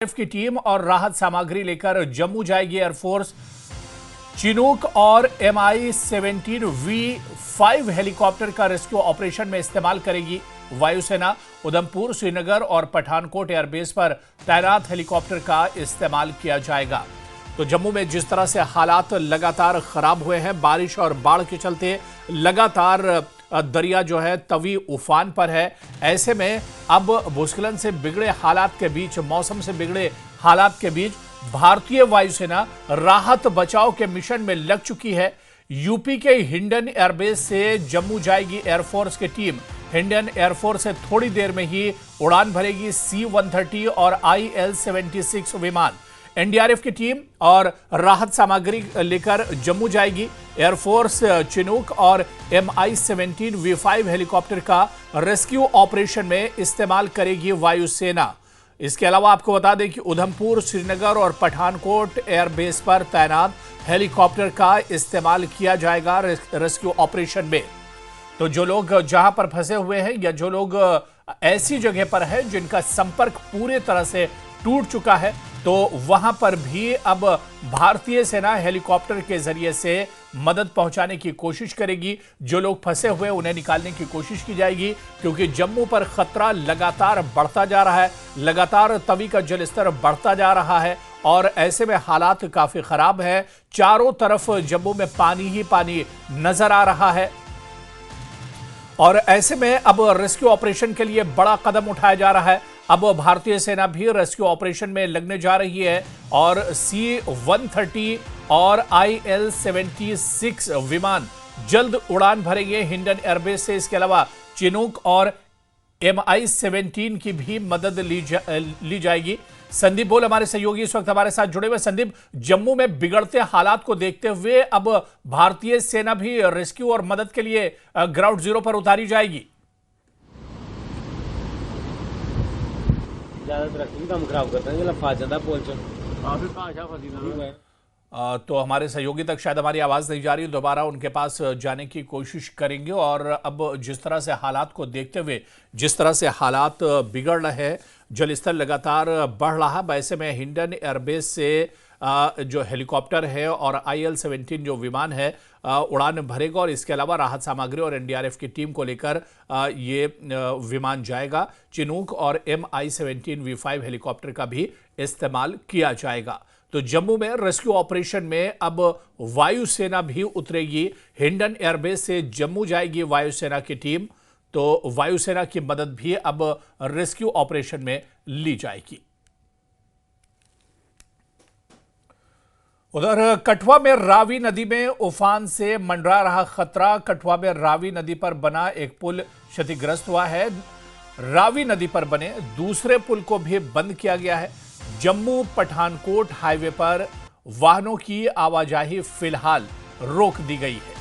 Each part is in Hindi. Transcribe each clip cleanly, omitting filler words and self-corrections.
की टीम और राहत सामग्री लेकर जम्मू जाएगी एयरफोर्स। चिनूक और MI-17V5 हेलीकॉप्टर का रेस्क्यू ऑपरेशन में इस्तेमाल करेगी वायुसेना। उधमपुर, श्रीनगर और पठानकोट एयरबेस पर तैनात हेलीकॉप्टर का इस्तेमाल किया जाएगा। तो जम्मू में जिस तरह से हालात लगातार खराब हुए हैं, बारिश और बाढ़ के चलते लगातार दरिया जो है तवी उफान पर है। ऐसे में अब भूस्खलन से बिगड़े हालात के बीच, मौसम से बिगड़े हालात के बीच भारतीय वायुसेना राहत बचाव के मिशन में लग चुकी है। यूपी के हिंडन एयरबेस से जम्मू जाएगी एयरफोर्स की टीम। हिंडन एयरफोर्स से थोड़ी देर में ही उड़ान भरेगी C-130 और IL-76 विमान। एनडीआरएफ की टीम और राहत सामग्री लेकर जम्मू जाएगी। एयरफोर्स चिनूक और MI-17V5 हेलीकॉप्टर का रेस्क्यू ऑपरेशन में इस्तेमाल करेगी वायुसेना। इसके अलावा आपको बता दें कि उधमपुर, श्रीनगर और पठानकोट एयरबेस पर तैनात हेलीकॉप्टर का इस्तेमाल किया जाएगा रेस्क्यू ऑपरेशन में। तो जो लोग जहां पर फंसे हुए हैं या जो लोग ऐसी जगह पर हैं जिनका संपर्क पूरी तरह से टूट चुका है, तो वहां पर भी अब भारतीय सेना हेलीकॉप्टर के जरिए से मदद पहुंचाने की कोशिश करेगी। जो लोग फंसे हुए उन्हें निकालने की कोशिश की जाएगी, क्योंकि जम्मू पर खतरा लगातार बढ़ता जा रहा है, लगातार तवी का जलस्तर बढ़ता जा रहा है और ऐसे में हालात काफी खराब है। चारों तरफ जम्मू में पानी ही पानी नजर आ रहा है और ऐसे में अब रेस्क्यू ऑपरेशन के लिए बड़ा कदम उठाया जा रहा है। अब भारतीय सेना भी रेस्क्यू ऑपरेशन में लगने जा रही है और C-130 और IL-76 विमान जल्द उड़ान भरेंगे हिंडन एयरबेस से। इसके अलावा चिनूक और MI-17 की भी मदद ली जाएगी। संदीप बोल हमारे सहयोगी इस वक्त हमारे साथ जुड़े हुए। संदीप, जम्मू में बिगड़ते हालात को देखते हुए अब भारतीय सेना भी रेस्क्यू और मदद के लिए ग्राउंड जीरो पर उतारी जाएगी। तो हमारे सहयोगी तक शायद हमारी आवाज नहीं जा रही, दोबारा उनके पास जाने की कोशिश करेंगे। और अब जिस तरह से हालात को देखते हुए, जिस तरह से हालात बिगड़ रहे हैं, जलस्तर लगातार बढ़ रहा है, ऐसे में हिंडन एयरबेस से जो हेलीकॉप्टर है और IL-17 जो विमान है उड़ान भरेगा और इसके अलावा राहत सामग्री और एनडीआरएफ की टीम को लेकर ये विमान जाएगा। चिनूक और MI-17V5 हेलीकॉप्टर का भी इस्तेमाल किया जाएगा। तो जम्मू में रेस्क्यू ऑपरेशन में अब वायुसेना भी उतरेगी। हिंडन एयरबेस से जम्मू जाएगी वायुसेना की टीम, तो वायुसेना की मदद भी अब रेस्क्यू ऑपरेशन में ली जाएगी। उधर कठुआ में रावी नदी में उफान से मंडरा रहा खतरा। कठुआ में रावी नदी पर बना एक पुल क्षतिग्रस्त हुआ है। रावी नदी पर बने दूसरे पुल को भी बंद किया गया है। जम्मू पठानकोट हाईवे पर वाहनों की आवाजाही फिलहाल रोक दी गई है।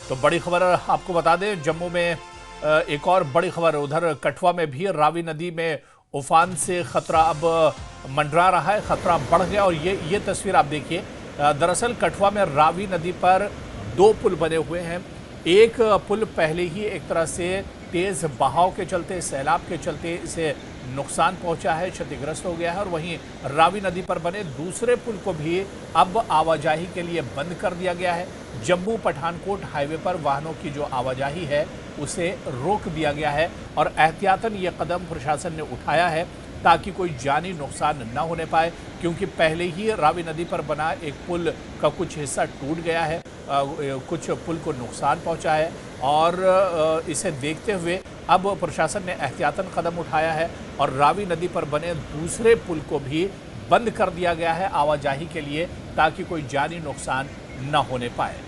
तो बड़ी खबर आपको बता दें, जम्मू में एक और बड़ी खबर, उधर कठुआ में भी रावी नदी में उफान से खतरा अब मंडरा रहा है, खतरा बढ़ गया। और ये तस्वीर आप देखिए, दरअसल कठुआ में रावी नदी पर दो पुल बने हुए हैं। एक पुल पहले ही एक तरह से तेज बहाव के चलते, सैलाब के चलते इसे नुकसान पहुंचा है, क्षतिग्रस्त हो गया है। और वहीं रावी नदी पर बने दूसरे पुल को भी अब आवाजाही के लिए बंद कर दिया गया है। जम्मू पठानकोट हाईवे पर वाहनों की जो आवाजाही है उसे रोक दिया गया है और एहतियातन ये कदम प्रशासन ने उठाया है ताकि कोई जानी नुकसान न होने पाए, क्योंकि पहले ही रावी नदी पर बना एक पुल का कुछ हिस्सा टूट गया है, कुछ पुल को नुकसान पहुंचा है। और इसे देखते हुए अब प्रशासन ने एहतियातन कदम उठाया है और रावी नदी पर बने दूसरे पुल को भी बंद कर दिया गया है आवाजाही के लिए, ताकि कोई जानी नुकसान न होने पाए।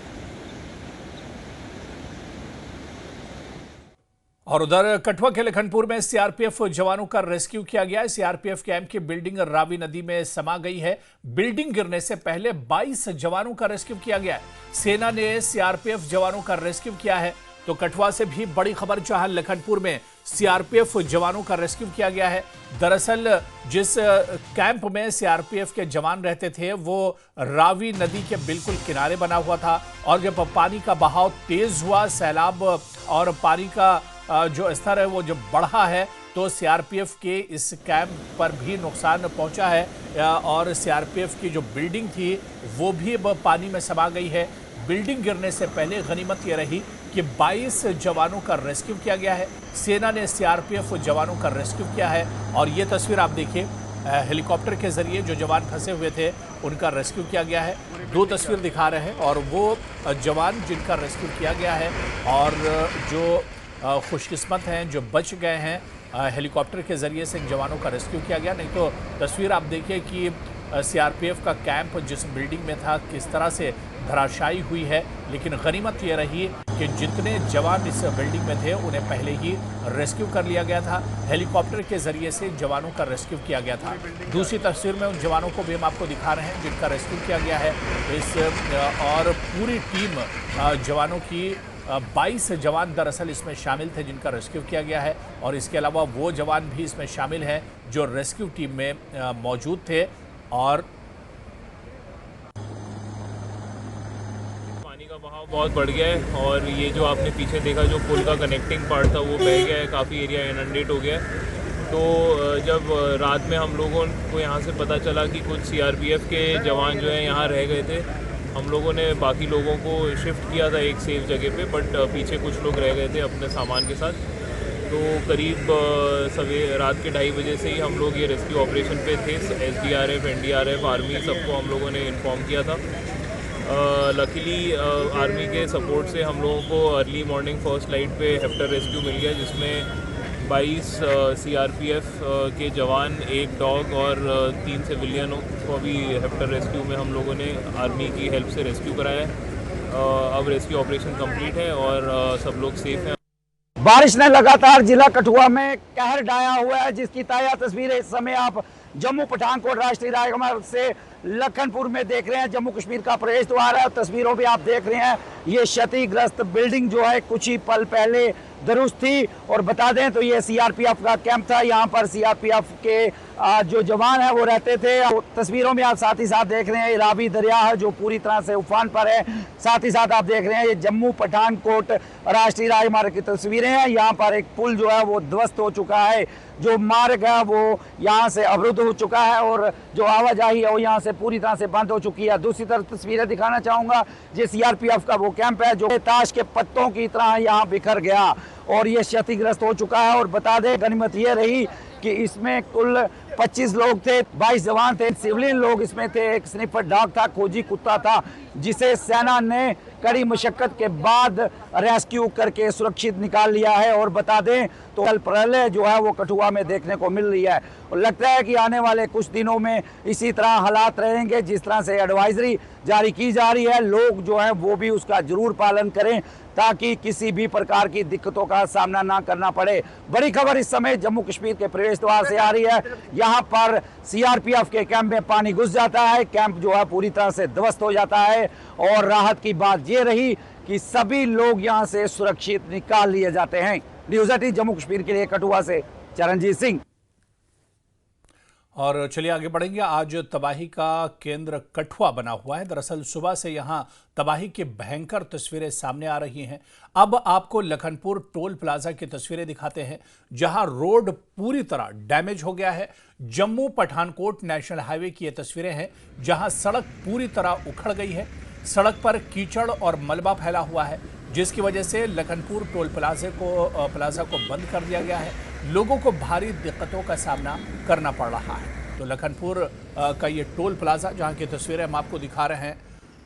और उधर कठुआ के लखनपुर में सीआरपीएफ जवानों का रेस्क्यू किया गया है। सीआरपीएफ कैंप की बिल्डिंग रावी नदी में समा गई है। बिल्डिंग गिरने से पहले 22 जवानों का रेस्क्यू किया गया है। सेना ने सीआरपीएफ जवानों का रेस्क्यू किया है। तो कठुआ से भी बड़ी खबर, जहां लखनपुर में सीआरपीएफ जवानों का रेस्क्यू किया गया है। दरअसल जिस कैंप में सीआरपीएफ के जवान रहते थे वो रावी नदी के बिल्कुल किनारे बना हुआ था और जब पानी का बहाव तेज हुआ, सैलाब और पानी का जो स्तर है वो जब बढ़ा है, तो सीआरपीएफ के इस कैंप पर भी नुकसान पहुंचा है और सीआरपीएफ की जो बिल्डिंग थी वो भी अब पानी में समा गई है। बिल्डिंग गिरने से पहले गनीमत यह रही कि 22 जवानों का रेस्क्यू किया गया है। सेना ने सीआरपीएफ जवानों का रेस्क्यू किया है और ये तस्वीर आप देखिए, हेलीकॉप्टर के जरिए जो जवान फंसे हुए थे उनका रेस्क्यू किया गया है। दो तस्वीर दिखा रहे हैं और वो जवान जिनका रेस्क्यू किया गया है और जो खुशकिस्मत हैं, जो बच गए हैं, हेलीकॉप्टर के ज़रिए से इन जवानों का रेस्क्यू किया गया। नहीं तो तस्वीर आप देखिए कि सीआरपीएफ का कैंप जिस बिल्डिंग में था किस तरह से धराशायी हुई है। लेकिन गनीमत ये रही कि जितने जवान इस बिल्डिंग में थे उन्हें पहले ही रेस्क्यू कर लिया गया था। हेलीकॉप्टर के ज़रिए से जवानों का रेस्क्यू किया गया था। दूसरी तस्वीर में उन जवानों को भी हम आपको दिखा रहे हैं जिनका रेस्क्यू किया गया है। और पूरी टीम जवानों की 22 जवान दरअसल इसमें शामिल थे जिनका रेस्क्यू किया गया है और इसके अलावा वो जवान भी इसमें शामिल हैं जो रेस्क्यू टीम में मौजूद थे। और पानी का बहाव बहुत बढ़ गया है और ये जो आपने पीछे देखा जो पुल का कनेक्टिंग पार्ट था वो बह गया है, काफ़ी एरिया इनंडेट हो गया है। तो जब रात में हम लोगों को यहाँ से पता चला कि कुछ सीआरपीएफ के जवान जो हैं यहाँ रह गए थे, हम लोगों ने बाकी लोगों को शिफ्ट किया था एक सेफ जगह पे, बट पीछे कुछ लोग रह गए थे अपने सामान के साथ। तो करीब रात के 2:30 बजे से ही हम लोग ये रेस्क्यू ऑपरेशन पे थे। एसडीआरएफ, एनडीआरएफ, आर्मी सबको हम लोगों ने इन्फॉर्म किया था। लकीली आर्मी के सपोर्ट से हम लोगों को अर्ली मॉर्निंग फर्स्ट लाइट पे हेप्टर रेस्क्यू मिल गया, जिसमें 22 सीआरपीएफ के जवान, एक डॉग और 3 सिविलियनों को भी हेप्टर रेस्क्यू में हम लोगों ने आर्मी की हेल्प से रेस्क्यू कराया है। अब रेस्क्यू ऑपरेशन कंप्लीट है और सब लोग सेफ हैं। बारिश ने लगातार जिला कठुआ में कहर ढाया हुआ है, जिसकी ताज़ा तस्वीरें इस समय आप जम्मू पठानकोट राष्ट्रीय राजमार्ग से लखनपुर में देख रहे हैं। जम्मू कश्मीर का प्रवेश द्वार है। तस्वीरों में आप देख रहे हैं ये क्षतिग्रस्त बिल्डिंग जो है कुछ ही पल पहले दुरुस्त थी। और बता दें तो ये सीआरपीएफ का कैंप था। यहाँ पर सीआरपीएफ के जो जवान है वो रहते थे। तस्वीरों में आप साथ ही साथ देख रहे हैं रावी दरिया है जो पूरी तरह से उफान पर है। साथ ही साथ आप देख रहे हैं ये जम्मू पठानकोट राष्ट्रीय राजमार्ग की तस्वीरें हैं। यहाँ पर एक पुल जो है वो ध्वस्त हो चुका है, जो मार्ग है वो यहाँ से अवरुद्ध हो चुका है और जो आवाजाही है वो यहाँ से पूरी तरह से बंद हो चुकी है। दूसरी तरफ तस्वीरें दिखाना चाहूँगा, ये सीआरपीएफ का वो कैंप है जो ताश के पत्तों की तरह यहाँ बिखर गया और ये क्षतिग्रस्त हो चुका है। और बता दें गनीमत ये रही कि इसमें कुल 25 लोग थे, 22 जवान थे, सिविलियन लोग इसमें थे, एक स्निफर डॉग था, खोजी कुत्ता था, जिसे सेना ने कड़ी मशक्कत के बाद रेस्क्यू करके सुरक्षित निकाल लिया है। और बता दें तो कल प्रलय जो है वो कठुआ में देखने को मिल रही है और लगता है कि आने वाले कुछ दिनों में इसी तरह हालात रहेंगे। जिस तरह से एडवाइजरी जारी की जा रही है, लोग जो है वो भी उसका जरूर पालन करें ताकि किसी भी प्रकार की दिक्कतों का सामना ना करना पड़े। बड़ी खबर इस समय जम्मू कश्मीर के प्रवेश द्वार से आ रही है। यहाँ पर सीआरपीएफ के कैंप में पानी घुस जाता है, कैंप जो है पूरी तरह से ध्वस्त हो जाता है और राहत की बात ये रही कि सभी लोग यहाँ से सुरक्षित निकाल लिए जाते हैं। न्यूज़ 18 जम्मू कश्मीर के लिए कठुआ से चरणजीत सिंह। और चलिए आगे बढ़ेंगे। आज तबाही का केंद्र कठुआ बना हुआ है। दरअसल सुबह से यहां तबाही की भयंकर तस्वीरें सामने आ रही हैं। अब आपको लखनपुर टोल प्लाजा की तस्वीरें दिखाते हैं जहां रोड पूरी तरह डैमेज हो गया है। जम्मू पठानकोट नेशनल हाईवे की ये तस्वीरें हैं जहां सड़क पूरी तरह उखड़ गई है। सड़क पर कीचड़ और मलबा फैला हुआ है जिसकी वजह से लखनपुर टोल प्लाजा को बंद कर दिया गया है। लोगों को भारी दिक्कतों का सामना करना पड़ रहा है। तो लखनपुर का ये टोल प्लाजा जहां की तस्वीरें हम आपको दिखा रहे हैं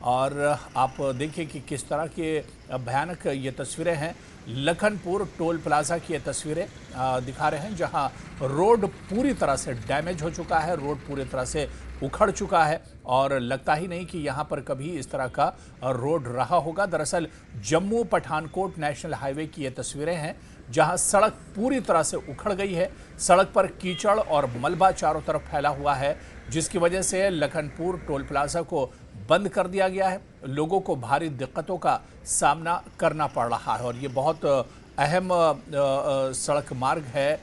और आप देखिए कि किस तरह के भयानक ये तस्वीरें हैं। लखनपुर टोल प्लाजा की ये तस्वीरें दिखा रहे हैं जहां रोड पूरी तरह से डैमेज हो चुका है, रोड पूरी तरह से उखड़ चुका है और लगता ही नहीं कि यहाँ पर कभी इस तरह का रोड रहा होगा। दरअसल जम्मू पठानकोट नेशनल हाईवे की ये तस्वीरें हैं जहां सड़क पूरी तरह से उखड़ गई है। सड़क पर कीचड़ और मलबा चारों तरफ फैला हुआ है जिसकी वजह से लखनपुर टोल प्लाजा को बंद कर दिया गया है। लोगों को भारी दिक्कतों का सामना करना पड़ रहा है और ये बहुत अहम सड़क मार्ग है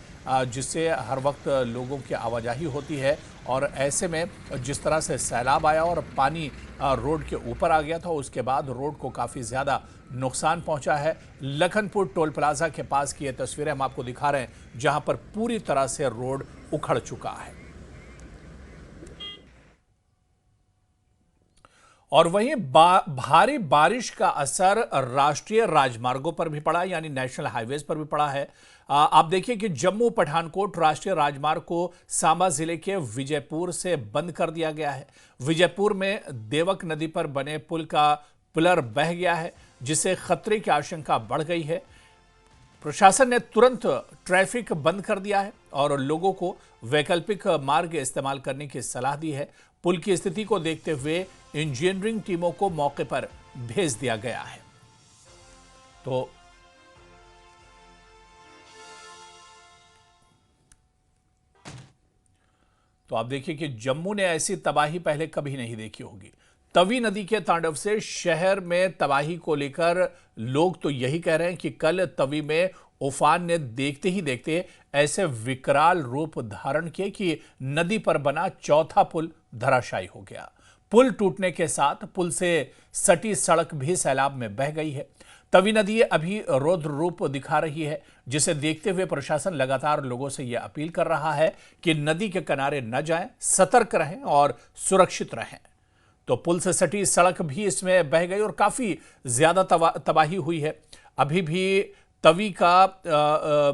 जिससे हर वक्त लोगों की आवाजाही होती है और ऐसे में जिस तरह से सैलाब आया और पानी रोड के ऊपर आ गया था, उसके बाद रोड को काफ़ी ज़्यादा नुकसान पहुंचा है। लखनपुर टोल प्लाजा के पास की ये तस्वीरें हम आपको दिखा रहे हैं, जहां पर पूरी तरह से रोड उखड़ चुका है। और वहीं भारी बारिश का असर राष्ट्रीय राजमार्गों पर भी पड़ा, यानी नेशनल हाईवेज पर भी पड़ा है। आप देखिए कि जम्मू पठानकोट राष्ट्रीय राजमार्ग को सांबा जिले के विजयपुर से बंद कर दिया गया है। विजयपुर में देवक नदी पर बने पुल का पिलर बह गया है, जिससे खतरे की आशंका बढ़ गई है। प्रशासन ने तुरंत ट्रैफिक बंद कर दिया है और लोगों को वैकल्पिक मार्ग इस्तेमाल करने की सलाह दी है। पुल की स्थिति को देखते हुए इंजीनियरिंग टीमों को मौके पर भेज दिया गया है। तो आप देखिए कि जम्मू ने ऐसी तबाही पहले कभी नहीं देखी होगी। तवी नदी के तांडव से शहर में तबाही को लेकर लोग तो यही कह रहे हैं कि कल तवी में उफान ने देखते ही देखते ऐसे विकराल रूप धारण किए कि नदी पर बना चौथा पुल धराशायी हो गया। पुल टूटने के साथ पुल से सटी सड़क भी सैलाब में बह गई है। तवी नदी अभी रौद्र रूप दिखा रही है, जिसे देखते हुए प्रशासन लगातार लोगों से यह अपील कर रहा है कि नदी के किनारे न जाएं, सतर्क रहें और सुरक्षित रहें। तो पुल से सटी सड़क भी इसमें बह गई और काफी ज्यादा तबाही हुई है। अभी भी तवी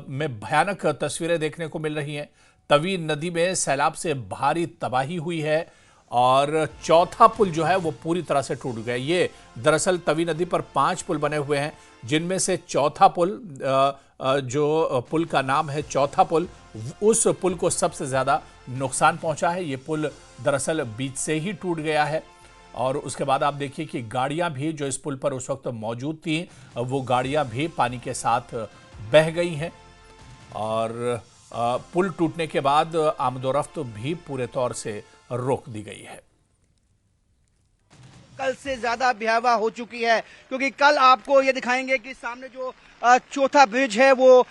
में भयानक तस्वीरें देखने को मिल रही हैं। तवी नदी में सैलाब से भारी तबाही हुई है और चौथा पुल जो है वो पूरी तरह से टूट गया। ये दरअसल तवी नदी पर 5 पुल बने हुए हैं, जिनमें से चौथा पुल, जो पुल का नाम है चौथा पुल, उस पुल को सबसे ज्यादा नुकसान पहुंचा है। ये पुल दरअसल बीच से ही टूट गया है और उसके बाद आप देखिए कि गाड़ियां भी जो इस पुल पर उस वक्त मौजूद थी, वो गाड़ियां भी पानी के साथ बह गई हैं और पुल टूटने के बाद आमदोरफ्त भी पूरे तौर से रोक दी गई है। कल से ज्यादा भयावह हो चुकी है, क्योंकि कल आपको ये दिखाएंगे कि सामने जो चौथा ब्रिज है वो